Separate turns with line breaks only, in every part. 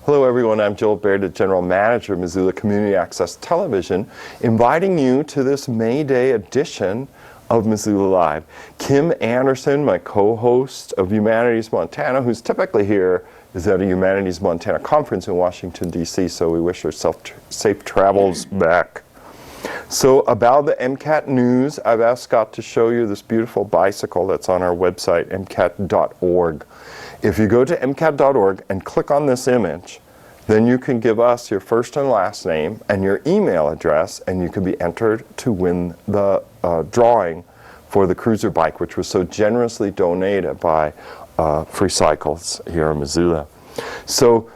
Hello everyone, I'm Joel Baird, the General Manager of Missoula Community Access Television, inviting you to this May Day edition of Missoula Live. Kim Anderson, my co-host of Humanities Montana, who's typically here, is at a Humanities Montana conference in Washington, D.C., so we wish her safe travels back. So about the MCAT news, I've asked Scott to show you this beautiful bicycle that's on our website, mcat.org. If you go to mcat.org and click on this image, then you can give us your first and last name and your email address, and you can be entered to win the drawing for the cruiser bike, which was so generously donated by Free Cycles here in Missoula. So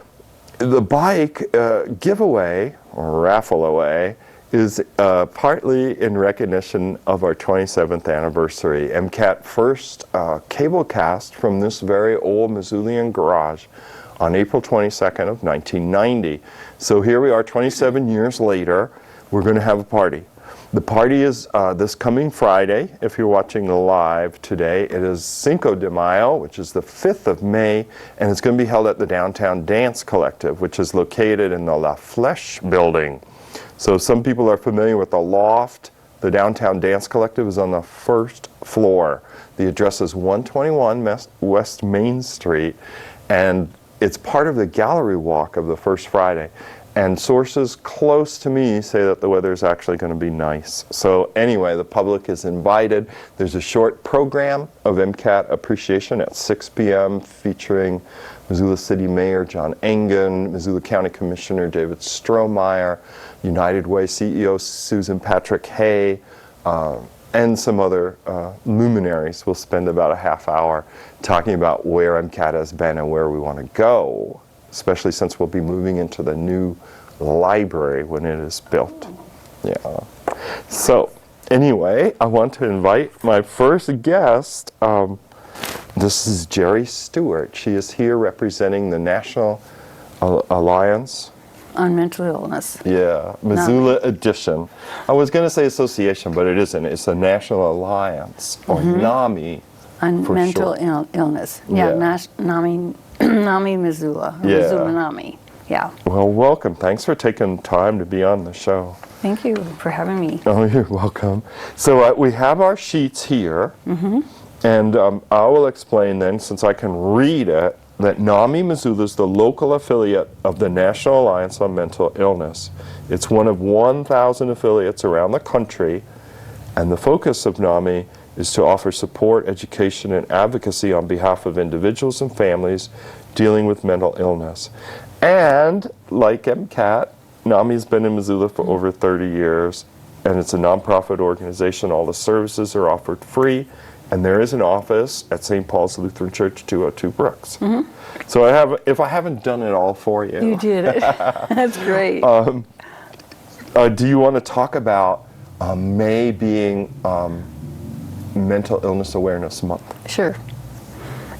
the bike giveaway, or raffle away, is partly in recognition of our 27th anniversary. MCAT first cablecast from this very old Missoulian garage on April 22nd of 1990. So here we are 27 years later. We're going to have a party. The party is this coming Friday. If you're watching live today, it is Cinco de Mayo, which is the 5th of May, and it's going to be held at the Downtown Dance Collective, which is located in the La Flèche building. So some people are familiar with the loft. The Downtown Dance Collective is on the first floor. The address is 121 West Main Street, and it's part of the gallery walk of the first Friday. And sources close to me say that the weather is actually going to be nice. So anyway, the public is invited. There's a short program of MCAT appreciation at 6 p.m. featuring Missoula City Mayor John Engen, Missoula County Commissioner David Strohmeyer, United Way CEO Susan Patrick Hay, and some other luminaries. We'll spend about a half hour talking about where MCAT has been and where we want to go, especially since we'll be moving into the new library when it is built. Yeah. So anyway, I want to invite my first guest. This is Jerry Stewart. She is here representing the National Alliance
on Mental Illness.
Yeah, Missoula Edition. I was going to say association, but it isn't. It's the National Alliance, or NAMI
on
for
mental
short.
illness. Yeah, NAMI, NAMI Missoula.
Yeah.
Missoula NAMI. Yeah.
Well, welcome. Thanks for taking time to be on the show.
Thank you for having me.
Oh, you're welcome. So we have our sheets here, and I will explain then, since I can read it, that NAMI Missoula is the local affiliate of the National Alliance on Mental Illness. It's one of 1,000 affiliates around the country, and the focus of NAMI is to offer support, education, and advocacy on behalf of individuals and families dealing with mental illness. And like MCAT, NAMI has been in Missoula for over 30 years, and it's a nonprofit organization. All the services are offered free, and there is an office at St. Paul's Lutheran Church, 202 Brooks. So if I haven't done it all for you.
You did it. That's great.
Do you want to talk about May being Mental Illness Awareness Month?
Sure.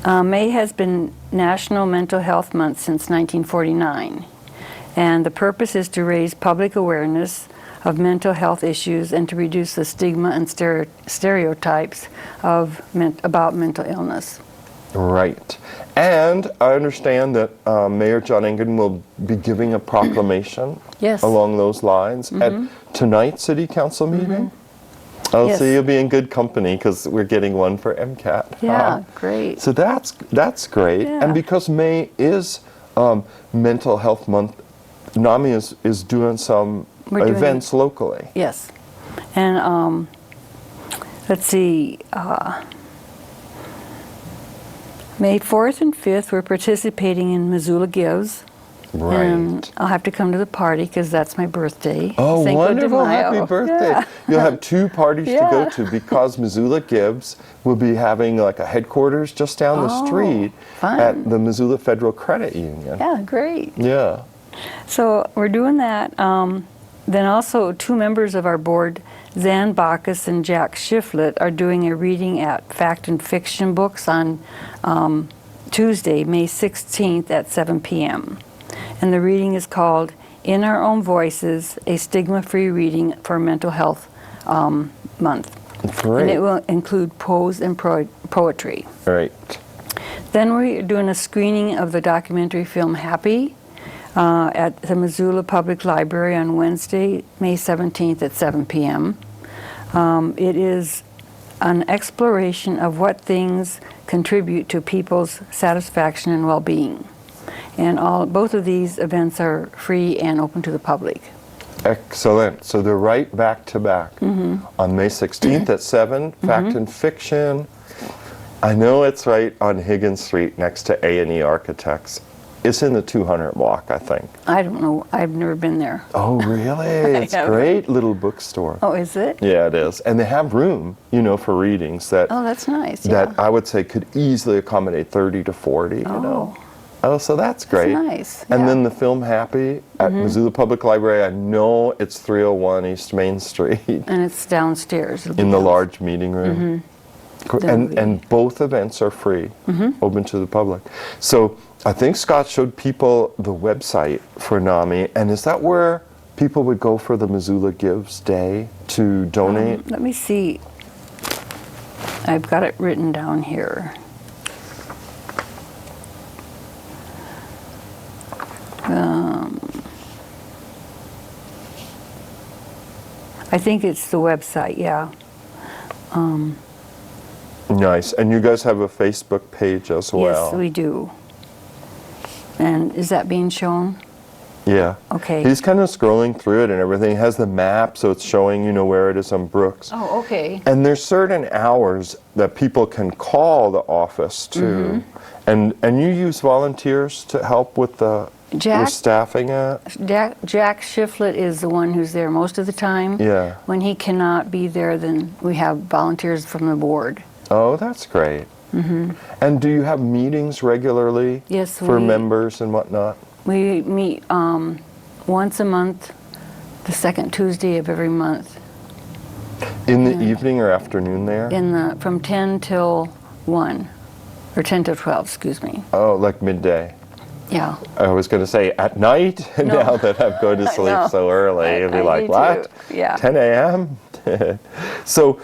May has been National Mental Health Month since 1949, and the purpose is to raise public awareness of mental health issues and to reduce the stigma and stereotypes about mental illness. Right.
And I understand that Mayor John Engen will be giving a proclamation along those lines at tonight's City Council meeting. Oh, so you'll be in good company because we're getting one for MCAT.
Yeah, great.
So that's great. Yeah. And because May is Mental Health Month, NAMI is doing some events locally.
Yes. And let's see, May 4th and 5th, we're participating in Missoula Gives.
Right.
And I'll have to come to the party because that's my birthday.
Oh,
Cinco
wonderful. Happy birthday. Yeah. You'll have two parties to go to because Missoula Gives will be having like a headquarters just down the street at the Missoula Federal Credit Union.
Yeah, great.
Yeah.
So we're doing that. Then also 2 members of our board, Zan Bacchus and Jack Shiflett, are doing a reading at Fact and Fiction Books on Tuesday, May 16th at 7 p.m. And the reading is called In Our Own Voices, a Stigma-Free Reading for Mental Health Month.
Great.
And it will include prose and poetry.
Right.
Then we're doing a screening of the documentary film Happy at the Missoula Public Library on Wednesday, May 17th at 7 p.m. It is an exploration of what things contribute to people's satisfaction and well-being. And both of these events are free and open to the public.
Excellent. So they're right back to back. On May 16th at 7, Fact and Fiction. I know it's right on Higgins Street next to A&E Architects. It's in the 200 block, I think.
I don't know. I've never been there.
Oh, really? It's a great little bookstore.
Oh, is it?
Yeah, it is. And they have room, for readings that
Oh, that's nice.
that I would say could easily accommodate 30 to 40, you know. Oh, so that's great.
That's nice.
And
yeah.
then the film Happy at Missoula Public Library. I know it's 301 East Main Street.
And it's downstairs.
In the large meeting room. And both events are free, open to the public. So I think Scott showed people the website for NAMI, and is that where people would go for the Missoula Gives Day to donate?
Let me see. I've got it written down here. I think it's the website, yeah.
Nice. And you guys have a Facebook page as well?
Yes, we do. And is that being shown?
Yeah.
Okay.
He's kind of scrolling through it and everything. It has the map, so it's showing, where it is on Brooks.
Oh, okay.
And there's certain hours that people can call the office too. And you use volunteers to help with the with staffing it?
Jack Shiflett is the one who's there most of the time.
Yeah.
When he cannot be there, then we have volunteers from the board.
Oh, that's great. And do you have meetings regularly?
Yes,
for members and whatnot?
We meet once a month, the second Tuesday of every month.
In the evening or afternoon there?
From 10 till 1, or 10 till 12, excuse me.
Oh, like midday.
Yeah.
I was going to say at night, now that I'm going to sleep so early, it'd be like, what?
Yeah.
10 a.m.? So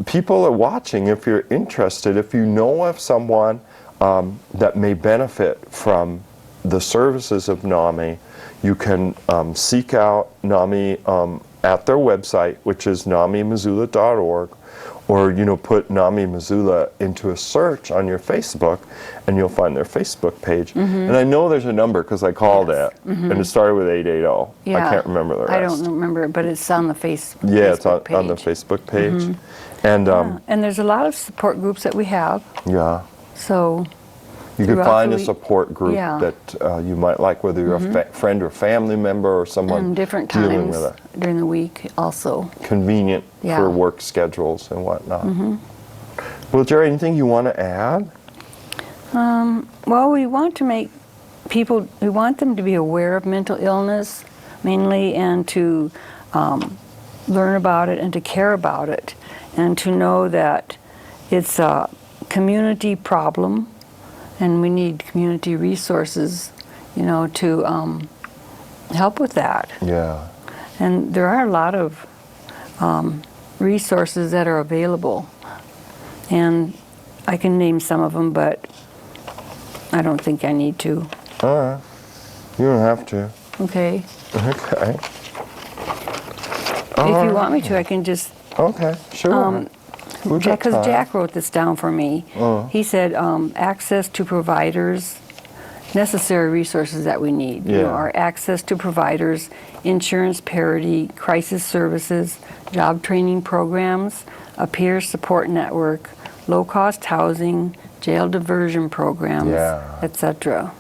people are watching, if you're interested, if you know of someone that may benefit from the services of NAMI, you can seek out NAMI at their website, which is namimissoula.org, or put NAMI Missoula into a search on your Facebook, and you'll find their Facebook page. And I know there's a number because I called it, and it started with 880.
Yeah.
I can't remember the rest.
I don't remember it, but it's on the Facebook
Yeah, it's on
page.
the Facebook page. And
And there's a lot of support groups that we have.
yeah.
So
You could
throughout
find
the
a
week-
support group
Yeah.
that you might like, whether you're a friend or family member or someone
different
dealing
times
with it.
during the week also.
Convenient
Yeah.
for work schedules and whatnot. Well, is there anything you want to add?
Well, we want to make we want them to be aware of mental illness mainly, and to learn about it and to care about it, and to know that it's a community problem and we need community resources, to help with that.
Yeah.
And there are a lot of resources that are available. And I can name some of them, but I don't think I need to.
All right. You don't have to.
Okay.
Okay.
If you want me to, I can just...
Okay, sure. We've got
Because
time.
Jack wrote this down for me. He said access to providers, necessary resources that we need.
Yeah.
Our access to providers, insurance parity, crisis services, job training programs, a peer support network, low-cost housing, jail diversion programs,
Yeah.
etc.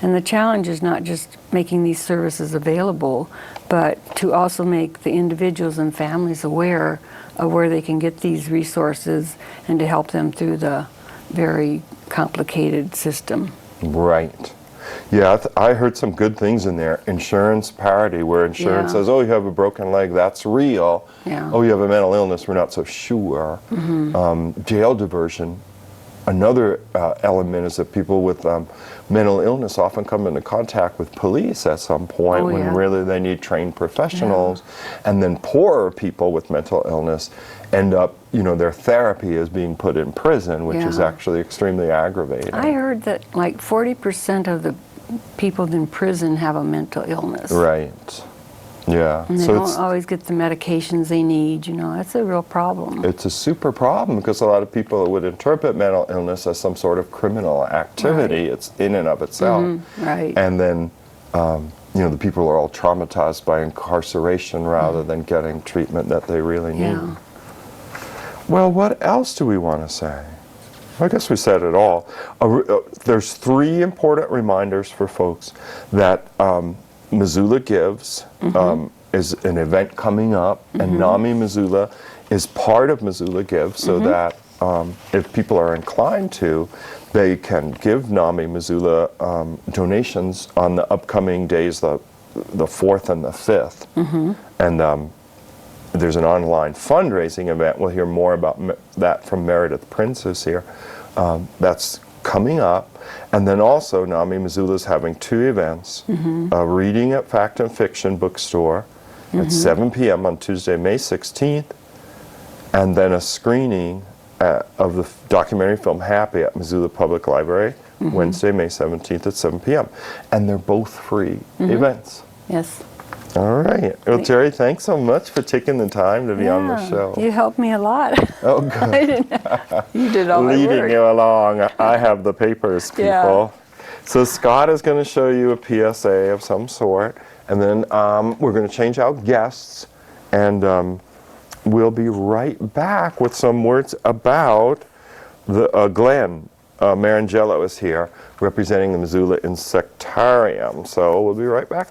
And the challenge is not just making these services available, but to also make the individuals and families aware of where they can get these resources and to help them through the very complicated system.
Right. Yeah, I heard some good things in there. Insurance parity, where insurance
Yeah.
says, oh, you have a broken leg, that's real.
Yeah.
Oh, you have a mental illness, we're not so sure. Jail diversion, Another element is that people with mental illness often come into contact with police at some point when really they need trained professionals, and then poorer people with mental illness end up, their therapy is being put in prison, which is actually extremely aggravating.
I heard that like 40% of the people in prison have a mental illness.
Right. Yeah.
And they don't always get the medications they need, That's a real problem.
It's a super problem because a lot of people would interpret mental illness as some sort of criminal activity.
Right.
It's in and of itself.
Right.
And then, the people are all traumatized by incarceration rather than getting treatment that they really need.
Yeah.
Well, what else do we want to say? I guess we said it all. There's 3 important reminders for folks that Missoula Gives is an event coming up, and NAMI Missoula is part of Missoula Gives, so that if people are inclined to, they can give NAMI Missoula donations on the upcoming days, the 4th and the 5th. And there's an online fundraising event. We'll hear more about that from Meredith Prince, who's here. That's coming up. And then also, NAMI Missoula is having 2 events. A reading at Fact and Fiction Bookstore at 7 p.m. on Tuesday, May 16th. And then a screening of the documentary film Happy at Missoula Public Library, Wednesday, May 17th at 7 p.m. And they're both free events.
Yes.
All right. Well, Terry, thanks so much for taking the time to be on the show.
You helped me a lot.
Oh, good.
You did all my
Leading
work.
you along. I have the papers, people.
Yeah.
So Scott is going to show you a PSA of some sort, and then we're going to change out guests, and we'll be right back with some words about the Glenn Marangello is here, representing the Missoula Insectarium. So we'll be right back.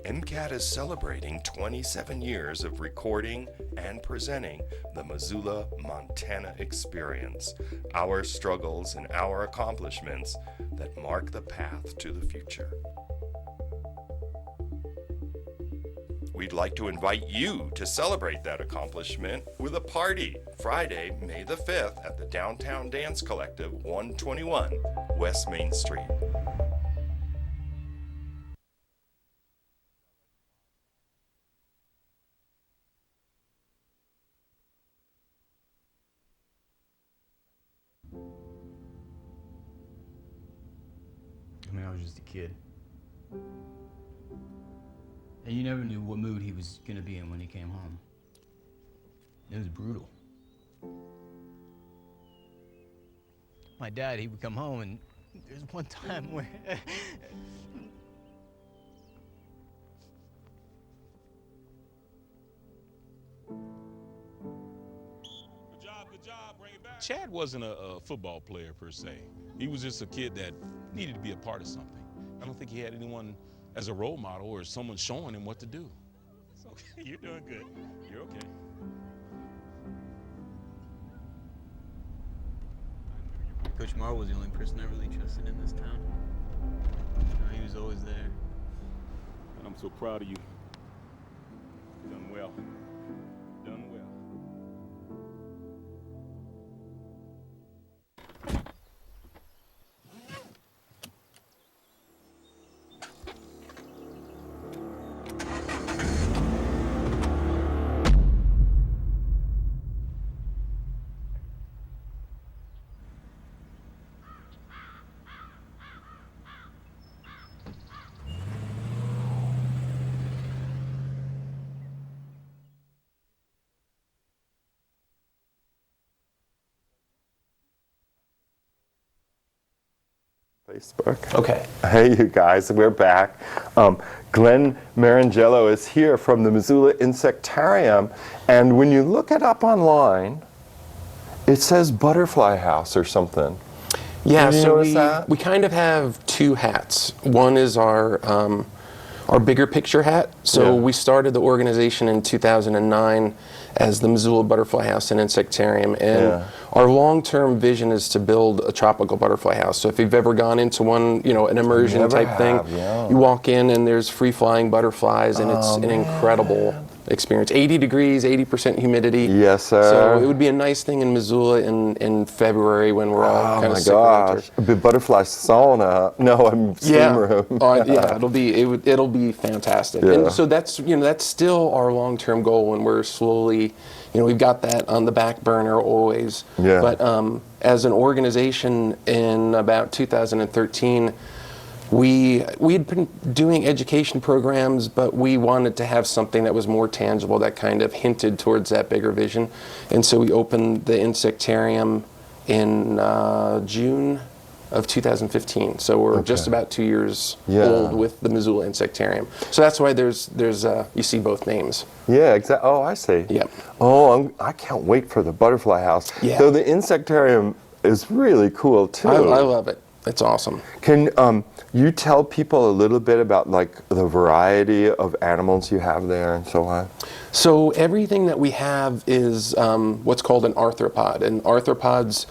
MCAT is celebrating 27 years of recording and presenting the Missoula, Montana experience, our struggles and our accomplishments that mark the path to the future. We'd like to invite you to celebrate that accomplishment with a party Friday, May the 5th at the Downtown Dance Collective, 121 West Main Street.
I was just a kid. And you never knew what mood he was gonna be in when he came home. It was brutal. My dad, he would come home, and there's one time where
Good job, bring it back. Chad wasn't a football player per se. He was just a kid that needed to be a part of something. I don't think he had anyone as a role model or someone showing him what to do. It's okay, you're doing good. You're okay.
Coach Marr was the only person I really trusted in this town. He was always there.
And I'm so proud of you. You've done well. Done well.
Facebook.
Okay.
Hey, you guys, we're back. Glenn Marangello is here from the Missoula Insectarium, and when you look it up online, it says Butterfly House or something.
Yeah,
Did you
so
notice that?
we kind of have 2 hats. One is our bigger picture hat. So
Yeah.
we started the organization in 2009 as the Missoula Butterfly House and Insectarium, and
Yeah.
our long-term vision is to build a tropical butterfly house. So if you've ever gone into one, an immersion
Never
type
have,
thing,
yeah.
you walk in and there's free-flying butterflies, and it's an incredible experience. 80 degrees, 80% humidity.
Yes, sir.
So it would be a nice thing in Missoula in February when we're all kind of sick of winter.
A big butterfly sauna. No, I'm steam room.
Yeah, it'll be fantastic.
Yeah.
And so that's that's still our long-term goal, and we're slowly, we've got that on the back burner always.
Yeah.
But as an organization in about 2013, we had been doing education programs, but we wanted to have something that was more tangible, that kind of hinted towards that bigger vision. And so we opened the Insectarium in June of 2015. So we're just about 2 years old with the Missoula Insectarium. So that's why there's you see both names.
Yeah, exactly. Oh, I see.
Yep.
Oh, I can't wait for the butterfly house.
Yeah.
So the Insectarium is really cool too.
I love it. It's awesome.
Can you tell people a little bit about like the variety of animals you have there and so on?
So everything that we have is what's called an arthropod, and arthropods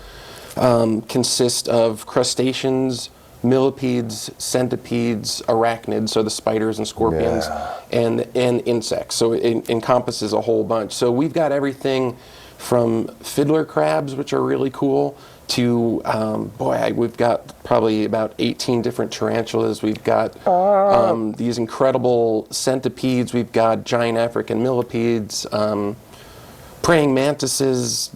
consist of crustaceans, millipedes, centipedes, arachnids, so the spiders and scorpions, and insects. So it encompasses a whole bunch. So we've got everything from fiddler crabs, which are really cool, to we've got probably about 18 different tarantulas. We've got these incredible centipedes. We've got giant African millipedes, praying mantises,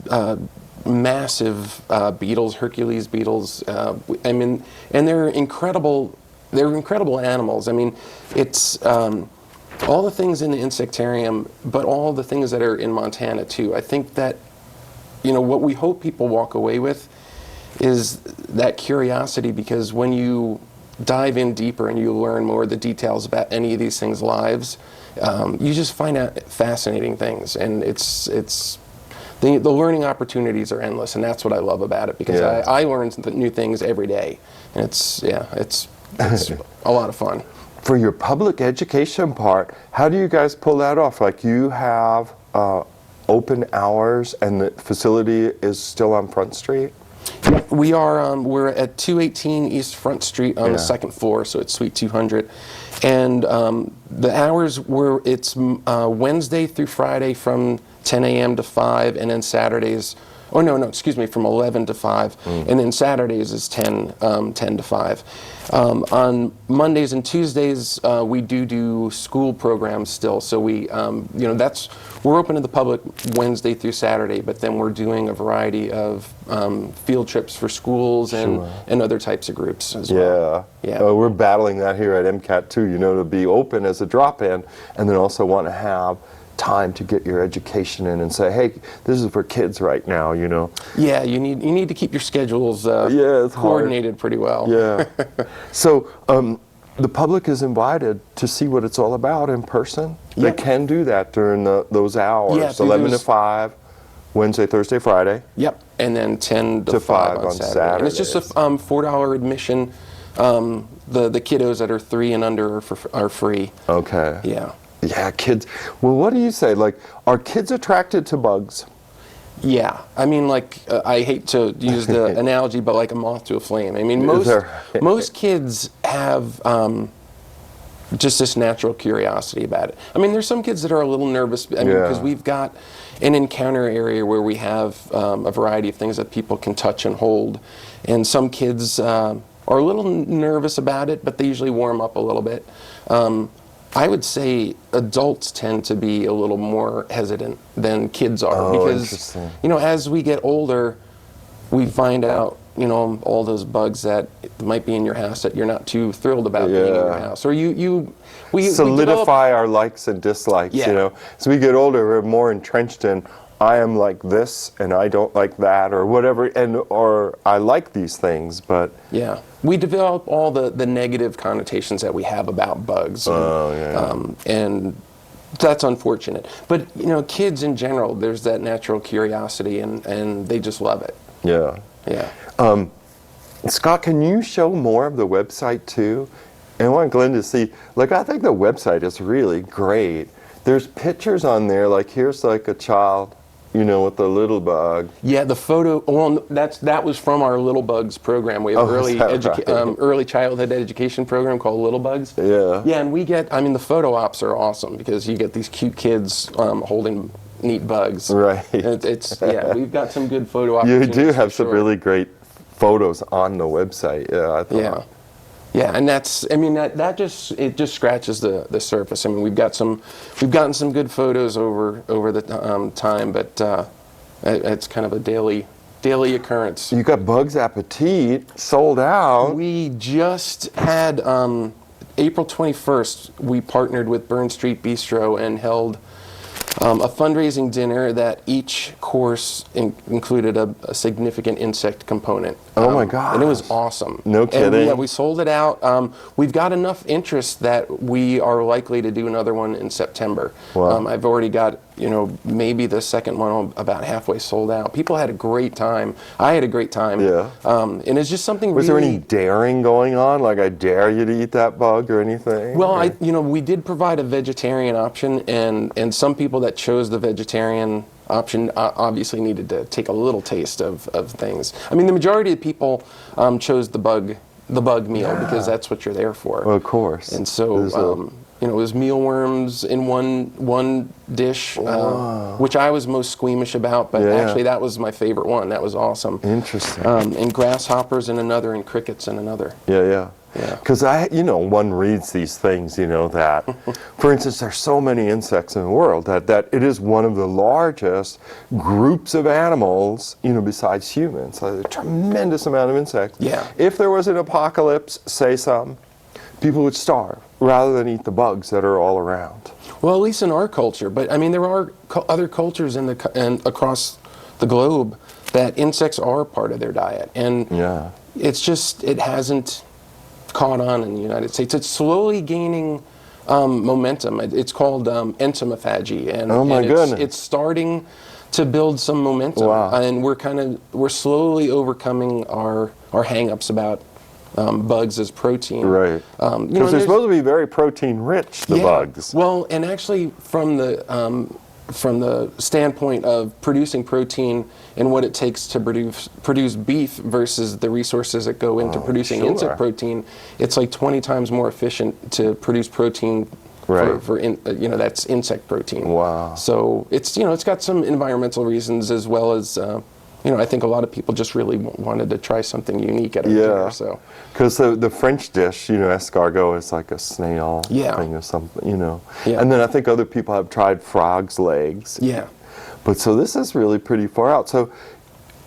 massive beetles, Hercules beetles. I mean, and they're incredible. They're incredible animals. I mean, it's all the things in the Insectarium, but all the things that are in Montana too. I think that what we hope people walk away with is that curiosity, because when you dive in deeper and you learn more of the details about any of these things' lives, you just find out fascinating things, and the learning opportunities are endless, and that's what I love about it, because I learn new things every day, and it's a lot of fun.
For your public education part, how do you guys pull that off? Like you have open hours and the facility is still on Front Street?
We are, we're at 218 East Front Street on the second floor, so it's Suite 200. And the hours it's Wednesday through Friday from 10 a.m. to 5, and then Saturdays, from 11 to 5, and then Saturdays is 10 to 5. On Mondays and Tuesdays, we do school programs still. So we're open to the public Wednesday through Saturday, but then we're doing a variety of field trips for schools and other types of groups as well.
Yeah. We're battling that here at MCAT too, to be open as a drop-in, and then also want to have time to get your education in and say, hey, this is for kids right now,
Yeah, you need to keep your schedules coordinated pretty well.
Yeah. So the public is invited to see what it's all about in person. They can do that during those hours, 11 to 5, Wednesday, Thursday, Friday.
Yep, and then 10 to 5 on Saturday. And it's just a $4 admission. The kiddos that are 3 and under are free.
Okay.
Yeah.
Yeah, kids. Well, what do you say? Like, are kids attracted to bugs?
Yeah. I mean, I hate to use the analogy, but like a moth to a flame. I mean, most kids have just this natural curiosity about it. I mean, there's some kids that are a little nervous. I mean, because we've got an encounter area where we have a variety of things that people can touch and hold. And some kids are a little nervous about it, but they usually warm up a little bit. I would say adults tend to be a little more hesitant than kids are, because as we get older, we find out all those bugs that might be in your house that you're not too thrilled about being in your house, or we
solidify our likes and dislikes.
Yeah.
As we get older, we're more entrenched in, I am like this and I don't like that, or whatever, or I like these things, but
we develop all the negative connotations that we have about bugs. And that's unfortunate. But kids in general, there's that natural curiosity, and they just love it. Yeah.
Scott, can you show more of the website too? And I want Glenn to see. I think the website is really great. There's pictures on there. Here's a child you know, with the little bug.
Yeah, the photo. Well, that was from our Little Bugs program. We have
Oh, is that right?
early childhood education program called Little Bugs.
Yeah.
Yeah, and we get. I mean, the photo ops are awesome because you get these cute kids holding neat bugs.
Right.
It's yeah. We've got some good photo
You
opportunities.
do have
for
some
sure.
really great photos on the website. Yeah, I thought.
Yeah. Yeah, and that's, I mean, that just, it just scratches the surface. I mean, we've gotten some good photos over the time, but it's kind of a daily occurrence.
You got Bugs Appetit sold out.
We just had, April 21st, we partnered with Burn Street Bistro and held a fundraising dinner that each course included a significant insect component.
Oh my gosh.
And it was awesome.
No kidding.
And we sold it out. We've got enough interest that we are likely to do another one in September.
Wow.
I've already got, maybe the second one about halfway sold out. People had a great time. I had a great time.
Yeah.
And it's just something
Was
really...
there any daring going on? Like, I dare you to eat that bug or anything?
Well,
Or-
we did provide a vegetarian option, and some people that chose the vegetarian option obviously needed to take a little taste of things. I mean, the majority of people chose the bug meal because that's what you're there for.
Well, of course.
And so, it was mealworms in one dish, which I was most squeamish about, but
Yeah.
actually that was my favorite one. That was awesome.
Interesting.
And grasshoppers in another, and crickets in another.
Yeah.
Yeah.
Because one reads these things, that, for instance, there's so many insects in the world that it is one of the largest groups of animals, besides humans. A tremendous amount of insects.
Yeah.
If there was an apocalypse, say some, people would starve rather than eat the bugs that are all around.
Well, at least in our culture, but I mean, there are other cultures and across the globe that insects are part of their diet, and
Yeah.
it's just it hasn't caught on in the United States. It's slowly gaining momentum. It's called entomophagy, and,
Oh my
and
goodness.
it's starting to build some momentum,
Wow.
and we're slowly overcoming our hang-ups about bugs as protein.
Right.
and
Because they're
there's-
supposed to be very protein rich, the bugs.
Well, and actually from the standpoint of producing protein and what it takes to produce beef versus the resources that go into producing
sure.
insect protein, it's like 20 times more efficient to produce protein
Right.
that's insect protein.
Wow.
So it's got some environmental reasons as well as I think a lot of people just really wanted to try something unique at our dinner. So
Because the French dish, escargot is like a snail
Yeah.
thing or something,
Yeah.
And then I think other people have tried frog's legs.
yeah.
But so this is really pretty far out. So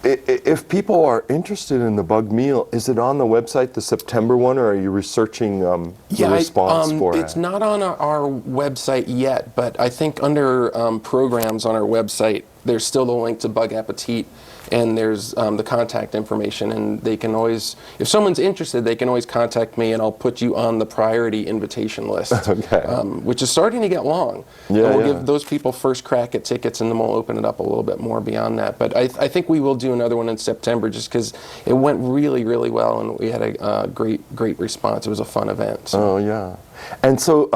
if people are interested in the bug meal, is it on the website, the September one, or are you researching the response for
it's
it?
not on our website yet, but I think under programs on our website, there's still the link to Bug Appetit, and there's the contact information, and they can always, if someone's interested, they can always contact me, and I'll put you on the priority invitation list,
Okay.
which is starting to get long.
Yeah,
and we'll
yeah.
give those people first crack at tickets, and then we'll open it up a little bit more beyond that. But I think we will do another one in September, just because it went really, really well, and we had a great response. It was a fun event. So.
Oh, yeah. And so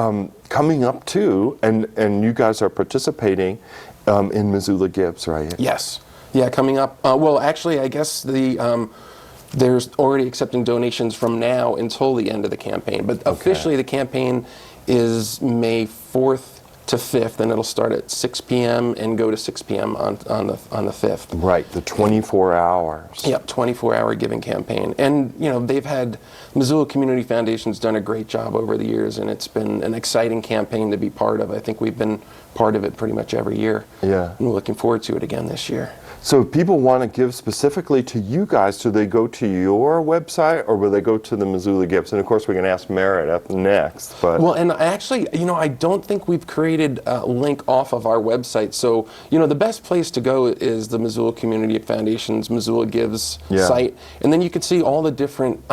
coming up too, and you guys are participating in Missoula Gives, right?
Yes. Yeah, coming up. Well, actually, I guess there's already accepting donations from now until the end of the campaign. But officially, the campaign is May 4th to 5th, and it'll start at 6 p.m. and go to 6 p.m. on the 5th.
Right, the 24 hours.
Yep, 24-hour giving campaign. And, they've had, Missoula Community Foundation's done a great job over the years, and it's been an exciting campaign to be part of. I think we've been part of it pretty much every year.
Yeah.
And we're looking forward to it again this year.
So if people want to give specifically to you guys, do they go to your website or will they go to the Missoula Gives? And of course, we're going to ask Merritt up next. But
Well, and actually, I don't think we've created a link off of our website. So, the best place to go is the Missoula Community Foundation's Missoula Gives
Yeah.
site. And then you can see all the different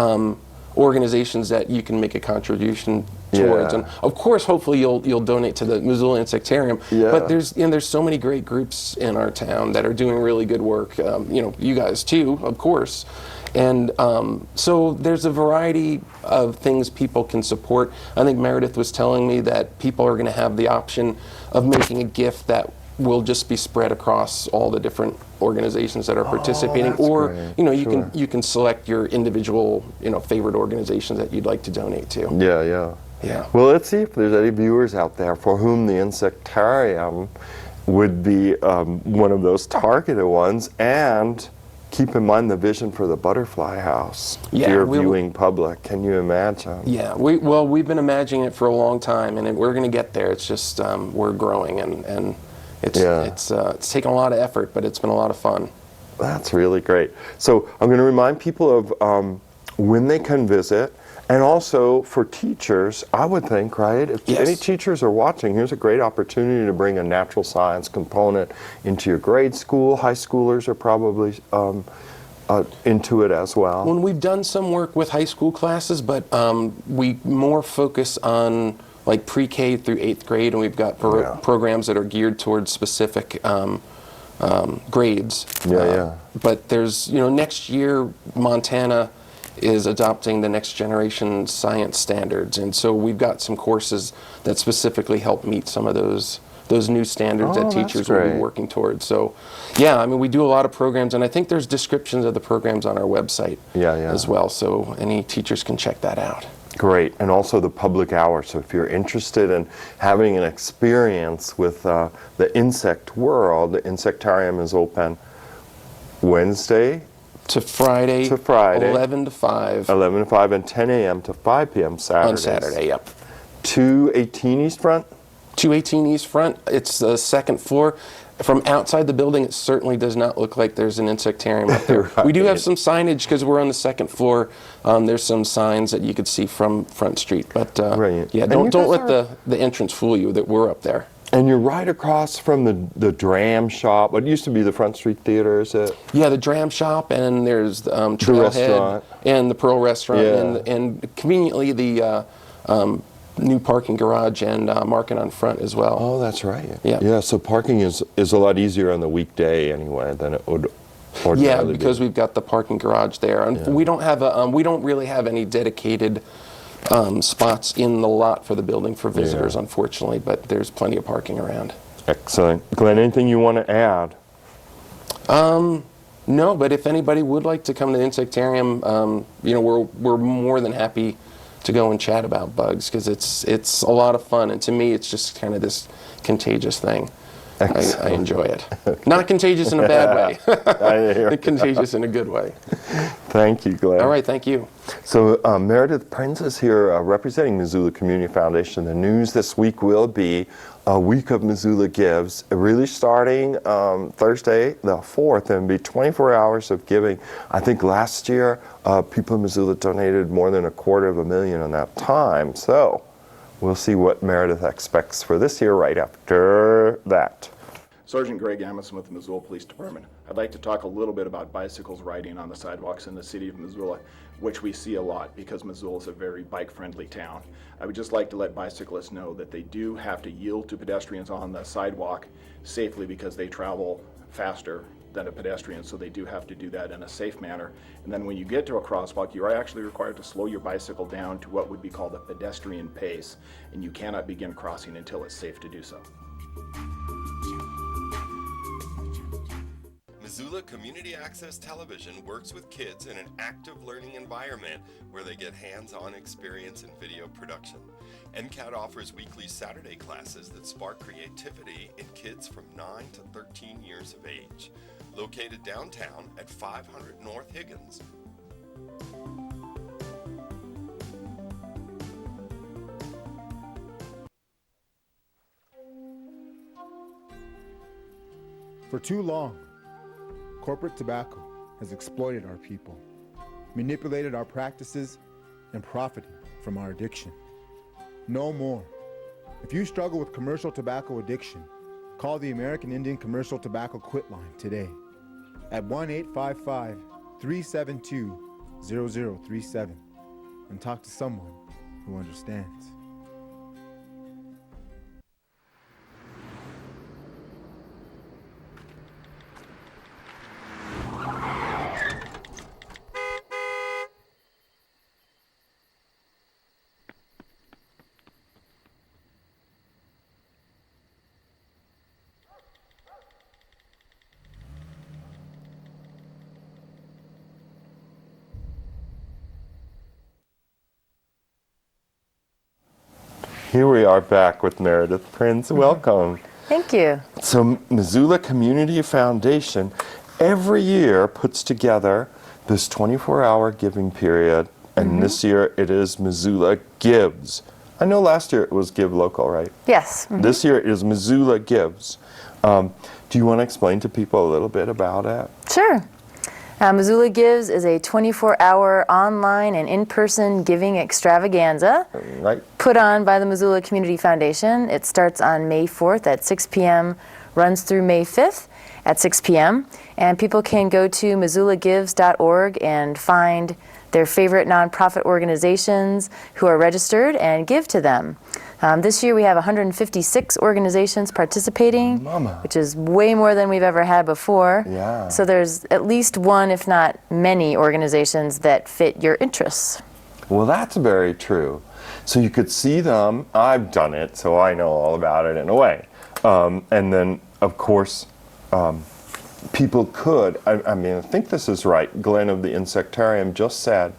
organizations that you can make a contribution towards.
Yeah.
And of course, hopefully you'll donate to the Missoula Insectarium.
Yeah.
But there's so many great groups in our town that are doing really good work. You guys too, of course. And so there's a variety of things people can support. I think Meredith was telling me that people are going to have the option of making a gift that will just be spread across all the different organizations that are participating,
that's
or
great.
you know,
Sure.
you can select your individual, you know, favorite organizations that you'd like to donate to.
Yeah, yeah.
Yeah.
Well, let's see if there's any viewers out there for whom the insectarium would be one of those targeted ones. And keep in mind the vision for the butterfly house.
Yeah,
Dear
we'll-
viewing public, can you imagine?
Yeah, we've been imagining it for a long time, and we're going to get there. It's just we're growing, and it's taken a lot of effort, but it's been a lot of fun.
That's really great. So I'm going to remind people of when they can visit, and also for teachers, I would think, right? If
Yes.
any teachers are watching, here's a great opportunity to bring a natural science component into your grade school. High schoolers are probably into it as well.
When we've done some work with high school classes, but we more focus on like pre-K through 8th grade, and we've got
Yeah.
programs that are geared towards specific grades.
Yeah.
But there's, you know, next year Montana is adopting the next generation science standards, and so we've got some courses that specifically help meet some of those new standards
Oh,
that
that's
teachers will be
great.
working towards. So, yeah, I mean, we do a lot of programs, and I think there's descriptions of the programs on our website
Yeah.
as well, so any teachers can check that out.
Great, and also the public hour. So if you're interested in having an experience with the insect world, the insectarium is open Wednesday
To Friday,
To Friday.
11 to 5
11 to 5 and 10 a.m. to 5 p.m. Saturdays.
on Saturday, yep.
218 East Front?
218 East Front, it's the second floor. From outside the building, it certainly does not look like there's an insectarium up there. We do have some signage because we're on the second floor. There's some signs that you could see from Front Street, but
Right.
yeah,
And you
don't
guys
let the entrance fool you that we're up there.
And you're right across from the Dram Shop. What used to be the Front Street Theater, is it?
Yeah, the Dram Shop, and there's Trailhead
restaurant.
and the Pearl Restaurant,
Yeah.
and conveniently the new parking garage and market on front as well.
Oh, that's right.
Yeah.
Yeah, so parking is a lot easier on the weekday anyway than it would
Yeah,
ordinarily be.
because we've got the parking garage there, and
Yeah.
we don't have we don't really have any dedicated spots in the lot for the building for visitors,
Yeah.
unfortunately. But there's plenty of parking around.
Excellent. Glenn, anything you want to add?
No, but if anybody would like to come to the Insectarium, you know, we're more than happy to go and chat about bugs because it's a lot of fun, and to me, it's just kind of this contagious thing. I enjoy it. Not contagious in a bad way.
I hear.
Contagious in a good way.
Thank you, Glenn.
All right, thank you.
So Meredith Prince is here representing Missoula Community Foundation. The news this week will be a week of Missoula Gives, really starting Thursday the 4th, and be 24 hours of giving. I think last year people in Missoula donated more than $250,000 in that time. So we'll see what Meredith expects for this year right after that.
Sergeant Greg Amison with the Missoula Police Department. I'd like to talk a little bit about bicycles riding on the sidewalks in the city of Missoula, which we see a lot because Missoula is a very bike-friendly town. I would just like to let bicyclists know that they do have to yield to pedestrians on the sidewalk safely because they travel faster than a pedestrian, so they do have to do that in a safe manner. And then when you get to a crosswalk, you are actually required to slow your bicycle down to what would be called a pedestrian pace, and you cannot begin crossing until it's safe to do so.
Missoula Community Access Television works with kids in an active learning environment where they get hands-on experience in video production. MCAT offers weekly Saturday classes that spark creativity in kids from 9 to 13 years of age. Located downtown at 500 North Higgins.
For too long, corporate tobacco has exploited our people, manipulated our practices, and profited from our addiction. No more. If you struggle with commercial tobacco addiction, call the American Indian Commercial Tobacco Quit Line today at 1-855-372-0037 and talk to someone who understands.
Here we are back with Meredith Prince. Welcome.
Thank you.
So Missoula Community Foundation every year puts together this 24-hour giving period, and this year it is Missoula Gives. I know last year it was Give Local, right?
Yes.
This year it is Missoula Gives. Do you want to explain to people a little bit about it?
Sure. Missoula Gives is a 24-hour online and in-person giving extravaganza
Right.
put on by the Missoula Community Foundation. It starts on May 4th at 6 p.m., runs through May 5th at 6 p.m., and people can go to missoulagives.org and find their favorite nonprofit organizations who are registered and give to them. This year we have 156 organizations participating, which is way more than we've ever had before.
Yeah.
So there's at least one, if not many, organizations that fit your interests.
Well, that's very true. So you could see them. I've done it, so I know all about it in a way. And then, of course, people could, I mean, I think this is right, Glenn of the Insectarium just said,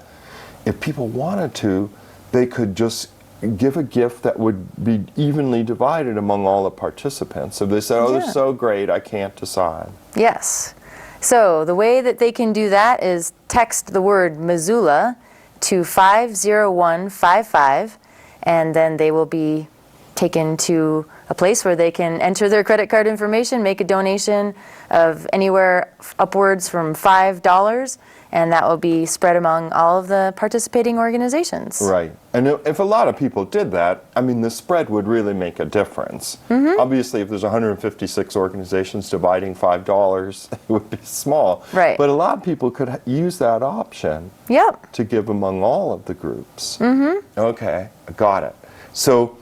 if people wanted to, they could just give a gift that would be evenly divided among all the participants. If they said, oh, this is so great, I can't decide.
Yes. So the way that they can do that is text the word Missoula to 50155, and then they will be taken to a place where they can enter their credit card information, make a donation of anywhere upwards from $5, and that will be spread among all of the participating organizations.
Right. And if a lot of people did that, I mean, the spread would really make a difference. Obviously, if there's 156 organizations dividing $5, it would be small.
Right.
But a lot of people could use that option
Yep.
to give among all of the groups. Okay, I got it. So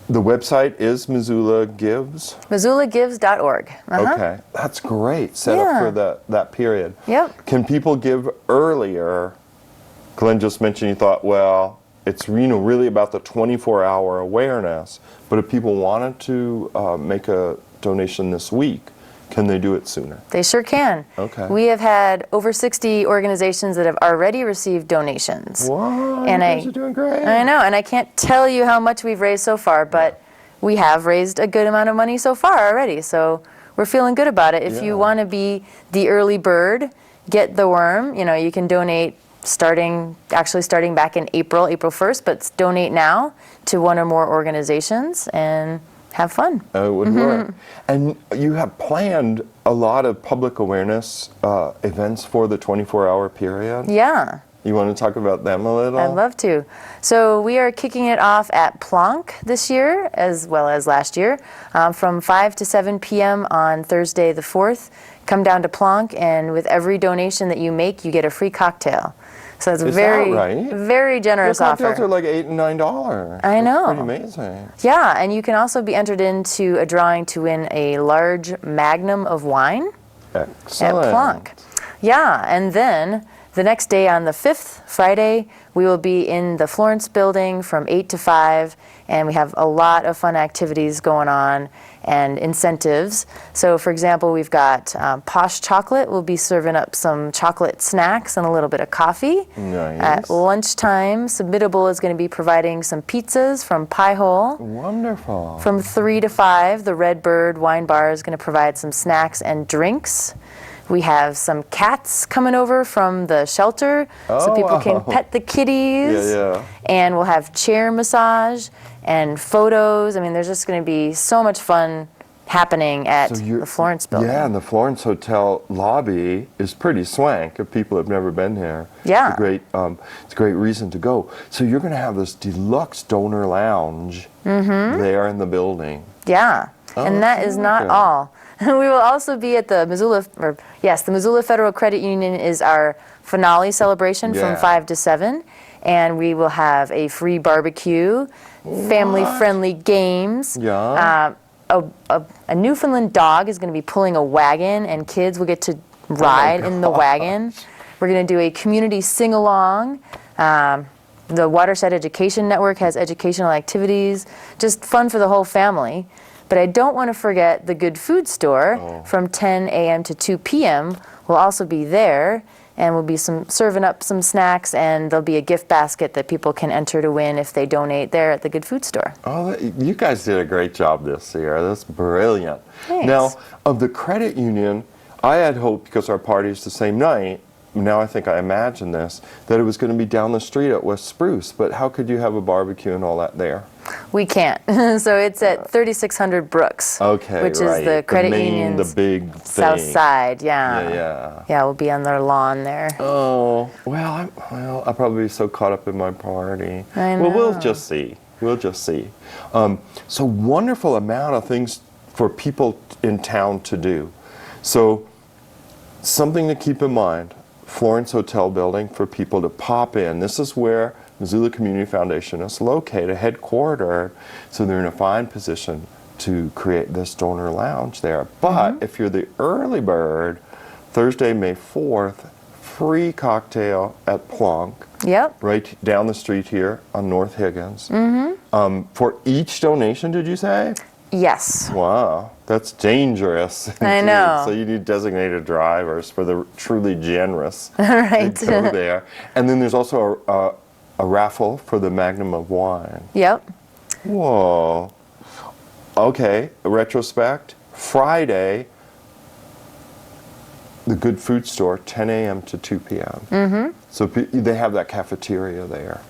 the website is Missoula Gives?
MissoulaGives.org.
Okay, that's great. Set up for that period.
Yep.
Can people give earlier? Glenn just mentioned you thought, well, it's really about the 24-hour awareness. But if people wanted to make a donation this week, can they do it sooner?
They sure can.
Okay.
We have had over 60 organizations that have already received donations.
Wow,
And
you guys are doing great.
I know, and I can't tell you how much we've raised so far, but we have raised a good amount of money so far already, so we're feeling good about it. If you want to be the early bird, get the worm, you can donate starting back in April 1st, but donate now to one or more organizations and have fun.
It would work. And you have planned a lot of public awareness events for the 24-hour period?
Yeah.
You want to talk about them a little?
I'd love to. So we are kicking it off at Plonk this year, as well as last year, from 5 to 7 p.m. on Thursday the 4th. Come down to Plonk, and with every donation that you make, you get a free cocktail. So it's
Is
very,
that right?
very generous
Your
offer.
cocktails are like $8 and $9.
I know.
That's pretty amazing.
Yeah, and you can also be entered into a drawing to win a large magnum of wine
Excellent.
at Plonk. Yeah, and then the next day on the 5th, Friday, we will be in the Florence building from 8 to 5, and we have a lot of fun activities going on and incentives. So, for example, we've got Posh Chocolate. We'll be serving up some chocolate snacks and a little bit of coffee.
Nice.
At lunchtime, Submittable is going to be providing some pizzas from Pie Hole.
Wonderful.
From 3 to 5, the Red Bird Wine Bar is going to provide some snacks and drinks. We have some cats coming over from the shelter so people can pet the kitties.
Yeah.
And we'll have chair massage and photos. I mean, there's just going to be so much fun happening at the Florence building.
Yeah, and the Florence Hotel lobby is pretty swank if people have never been here.
Yeah.
It's a great reason to go. So you're going to have this deluxe donor lounge there in the building.
Yeah, and that is not all. We will also be at the the Missoula Federal Credit Union is our finale celebration from 5 to 7, and we will have a free barbecue, family-friendly games.
Yeah.
A Newfoundland dog is going to be pulling a wagon, and kids will get to ride in the wagon. We're going to do a community sing-along. The Watershed Education Network has educational activities, just fun for the whole family. But I don't want to forget the Good Food Store from 10 a.m. to 2 p.m. will also be there. and we'll be serving up some snacks, and there'll be a gift basket that people can enter to win if they donate there at the Good Food Store.
Oh, you guys did a great job this year. That's brilliant.
Thanks.
Now, of the credit union, I had hoped, because our party's the same night, now I think I imagine this, that it was going to be down the street at West Spruce, but how could you have a barbecue and all that there?
We can't. So it's at 3600 Brooks,
Okay,
which
right.
is the credit
main,
union's
the big thing.
south side. Yeah.
Yeah.
Yeah, we'll be on their lawn there.
Oh, well, I'll probably be so caught up in my party.
I
Well, we'll
know.
just see. We'll just see. So wonderful amount of things for people in town to do. So something to keep in mind, Florence Hotel building for people to pop in. This is where Missoula Community Foundation is located, headquartered, so they're in a fine position to create this donor lounge there. But if you're the early bird, Thursday, May 4th, free cocktail at Plonk,
Yep.
right down the street here on North Higgins. For each donation, did you say?
Yes.
Wow, that's dangerous.
I
indeed.
know.
So you need designated drivers for the truly generous
Right.
to go there. And then there's also a raffle for the Magnum of wine.
Yep.
Whoa. Okay, retrospect. Friday, the Good Food Store, 10 a.m. to 2 p.m. So they have that cafeteria there.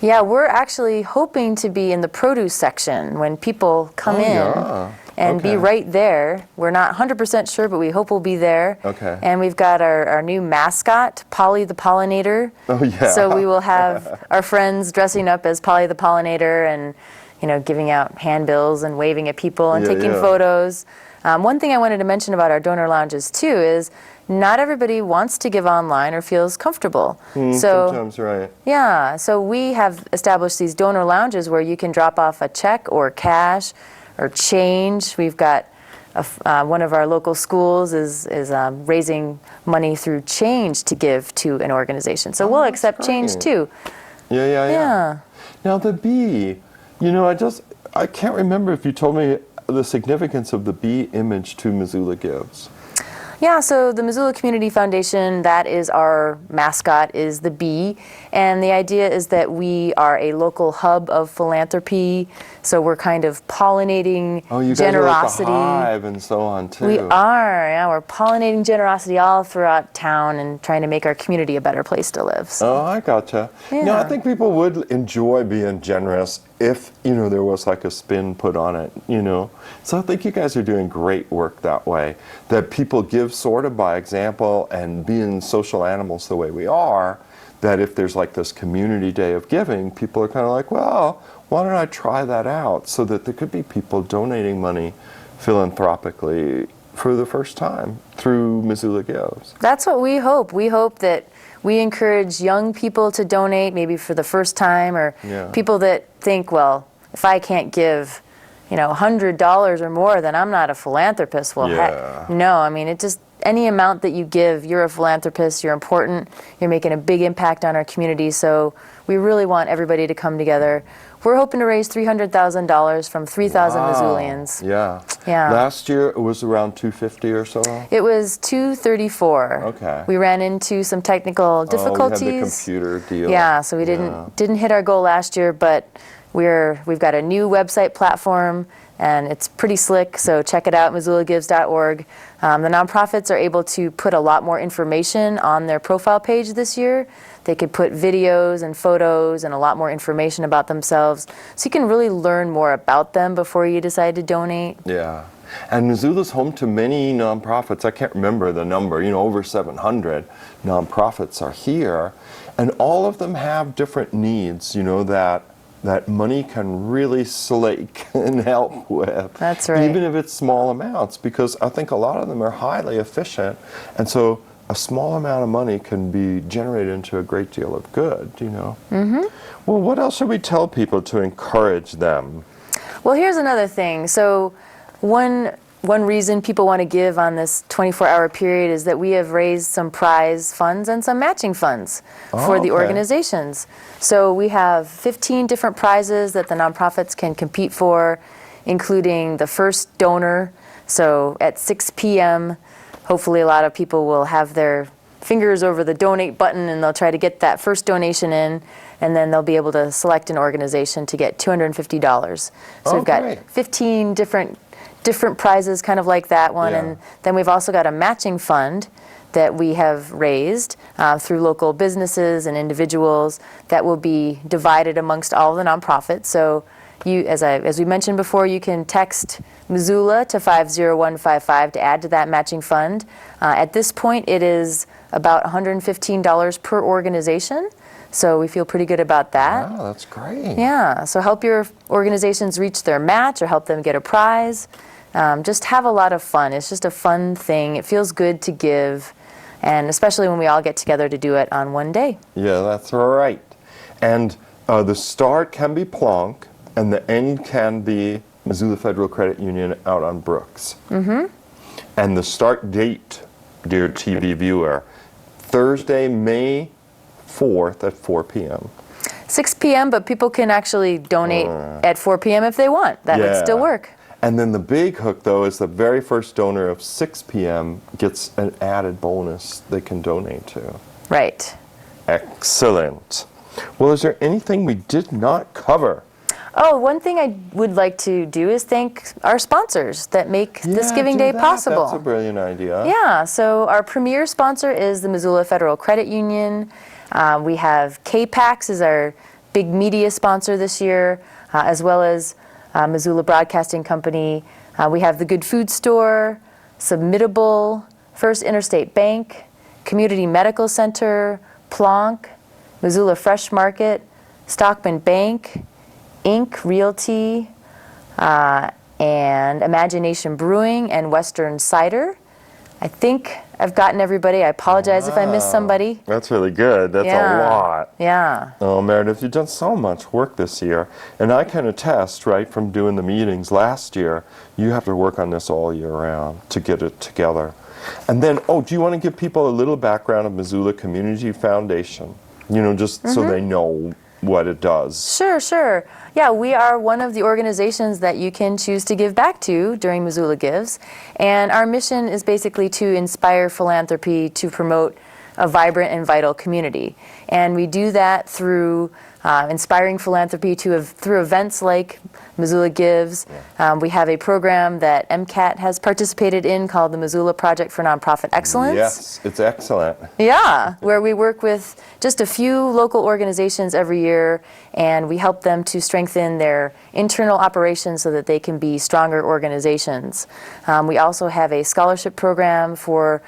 Yeah, we're actually hoping to be in the produce section when people come in
yeah.
and
Okay.
be right there. We're not 100% sure, but we hope we'll be there.
Okay.
And we've got our new mascot, Polly the Pollinator.
Oh, yeah.
So we will have our friends dressing up as Polly the Pollinator and, you know, giving out handbills and waving at people and
Yeah,
taking
yeah.
photos. One thing I wanted to mention about our donor lounges too is not everybody wants to give online or feels comfortable. So
Sometimes, right.
yeah, so we have established these donor lounges where you can drop off a check or cash or change. We've got one of our local schools is raising money through change to give to an organization. So we'll
that's
accept change
great.
too.
Yeah.
Yeah.
Now the bee, you know, I can't remember if you told me the significance of the bee image to Missoula Gives.
Yeah, so the Missoula Community Foundation, that is our mascot, is the bee. And the idea is that we are a local hub of philanthropy. So we're kind of pollinating
Oh, you guys
generosity.
are like a hive and so on too.
We are, yeah. We're pollinating generosity all throughout town and trying to make our community a better place to live. So.
Oh, I gotcha. No, I
Yeah.
think people would enjoy being generous if, you know, there was like a spin put on it, you know. So I think you guys are doing great work that way. That people give sort of by example, and being social animals the way we are, that if there's like this community day of giving, people are kind of like, well, why don't I try that out? So that there could be people donating money philanthropically for the first time through Missoula Gives.
That's what we hope. We hope that we encourage young people to donate maybe for the first time, or
Yeah.
people that think, well, if I can't give, you know, $100 or more, then I'm not a philanthropist. Well,
Yeah.
no, I mean, it just, any amount that you give, you're a philanthropist, you're important, you're making a big impact on our community, so we really want everybody to come together. We're hoping to raise $300,000 from 3,000
Wow.
Missoulians.
Yeah.
Yeah.
Last year it was around 250 or so.
It was 234.
Okay.
We ran into some technical difficulties.
Oh, we had the computer deal.
Yeah, so we didn't hit our goal last year, but we've got a new website platform, and it's pretty slick, so check it out, MissoulaGives.org. The nonprofits are able to put a lot more information on their profile page this year. They could put videos and photos and a lot more information about themselves, so you can really learn more about them before you decide to donate.
Yeah. And Missoula's home to many nonprofits. I can't remember the number, you know, over 700 nonprofits are here. And all of them have different needs, you know, that money can really slake and help with.
That's right.
Even if it's small amounts, because I think a lot of them are highly efficient. And so a small amount of money can be generated into a great deal of good, you know. Mm-hmm. Well, what else should we tell people to encourage them?
Well, here's another thing. So one reason people want to give on this 24-hour period is that we have raised some prize funds and some matching funds for the
okay.
organizations. So we have 15 different prizes that the nonprofits can compete for, including the first donor. So at 6 p.m., hopefully a lot of people will have their fingers over the donate button, and they'll try to get that first donation in, and then they'll be able to select an organization to get $250. So we've got
great.
15 different prizes, kind of like that one.
Yeah.
And then we've also got a matching fund that we have raised through local businesses and individuals that will be divided amongst all of the nonprofits. So you, as we mentioned before, you can text Missoula to 50155 to add to that matching fund. At this point, it is about $115 per organization. So we feel pretty good about that.
Wow, that's great.
Yeah, so help your organizations reach their match or help them get a prize. Just have a lot of fun. It's just a fun thing. It feels good to give, and especially when we all get together to do it on one day.
Yeah, that's right. And the start can be Plonk, and the end can be Missoula Federal Credit Union out on Brooks. Mm-hmm. And the start date, dear TV viewer, Thursday, May 4th at 4 p.m.
6 p.m., but people can actually donate at 4 p.m. if they want. That would still work.
And then the big hook, though, is the very first donor of 6 p.m. gets an added bonus they can donate to.
Right.
Excellent. Well, is there anything we did not cover?
Oh, one thing I would like to do is thank our sponsors that make this Giving Day possible.
That's a brilliant idea.
Yeah, so our premier sponsor is the Missoula Federal Credit Union. We have K-Pax is our big media sponsor this year, as well as Missoula Broadcasting Company. We have the Good Food Store, Submittable, First Interstate Bank, Community Medical Center, Plonk, Missoula Fresh Market, Stockman Bank, Inc. Realty, and Imagination Brewing and Western Cider. I think I've gotten everybody. I apologize if I missed somebody.
That's really good. That's a lot.
Yeah.
Oh, Meredith, you've done so much work this year. And I can attest, right, from doing the meetings last year, you have to work on this all year round to get it together. And then, do you want to give people a little background of Missoula Community Foundation? You know, just so they know what it does.
Sure. Yeah, we are one of the organizations that you can choose to give back to during Missoula Gives. And our mission is basically to inspire philanthropy to promote a vibrant and vital community. And we do that through inspiring philanthropy through events like Missoula Gives. We have a program that MCAT has participated in called the Missoula Project for Nonprofit Excellence.
Yes, it's excellent.
Yeah, where we work with just a few local organizations every year, and we help them to strengthen their internal operations so that they can be stronger organizations. We also have a scholarship program for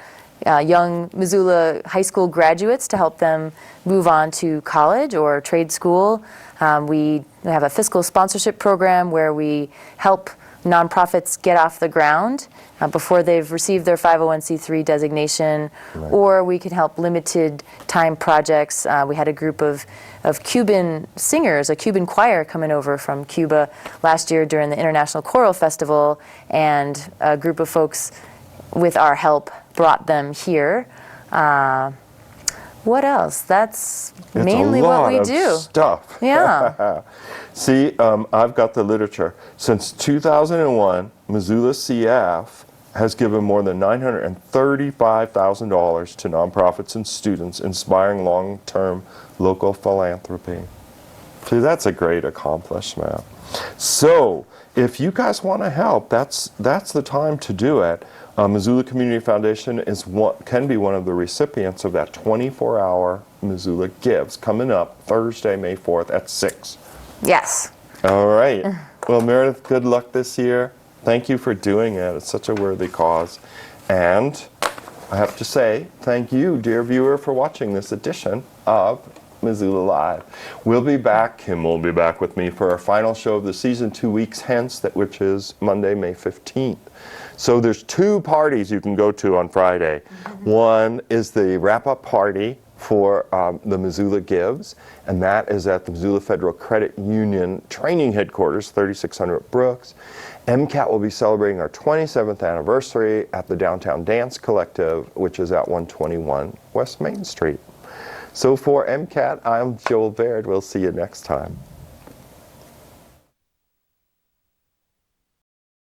young Missoula high school graduates to help them move on to college or trade school. We have a fiscal sponsorship program where we help nonprofits get off the ground before they've received their 501c3 designation, or we can help limited time projects. We had a group of Cuban singers, a Cuban choir coming over from Cuba last year during the International Choral Festival, and a group of folks with our help brought them here. What else? That's mainly what we do.
Stuff.
Yeah.
See, I've got the literature. Since 2001, Missoula CF has given more than $935,000 to nonprofits and students, inspiring long-term local philanthropy. See, that's a great accomplishment. So, if you guys want to help, that's the time to do it. Missoula Community Foundation can be one of the recipients of that 24-hour Missoula Gives coming up Thursday, May 4th at 6.
Yes.
All right. Well, Meredith, good luck this year. Thank you for doing it. It's such a worthy cause. And I have to say, thank you, dear viewer, for watching this edition of Missoula Live. We'll be back, Kim will be back with me for our final show of the season 2 weeks hence, which is Monday, May 15th. So there's 2 parties you can go to on Friday. One is the wrap-up party for the Missoula Gives, and that is at the Missoula Federal Credit Union training headquarters, 3600 Brooks. MCAT will be celebrating our 27th anniversary at the Downtown Dance Collective, which is at 121 West Main Street. So for MCAT, I'm Joel Baird. We'll see you next time.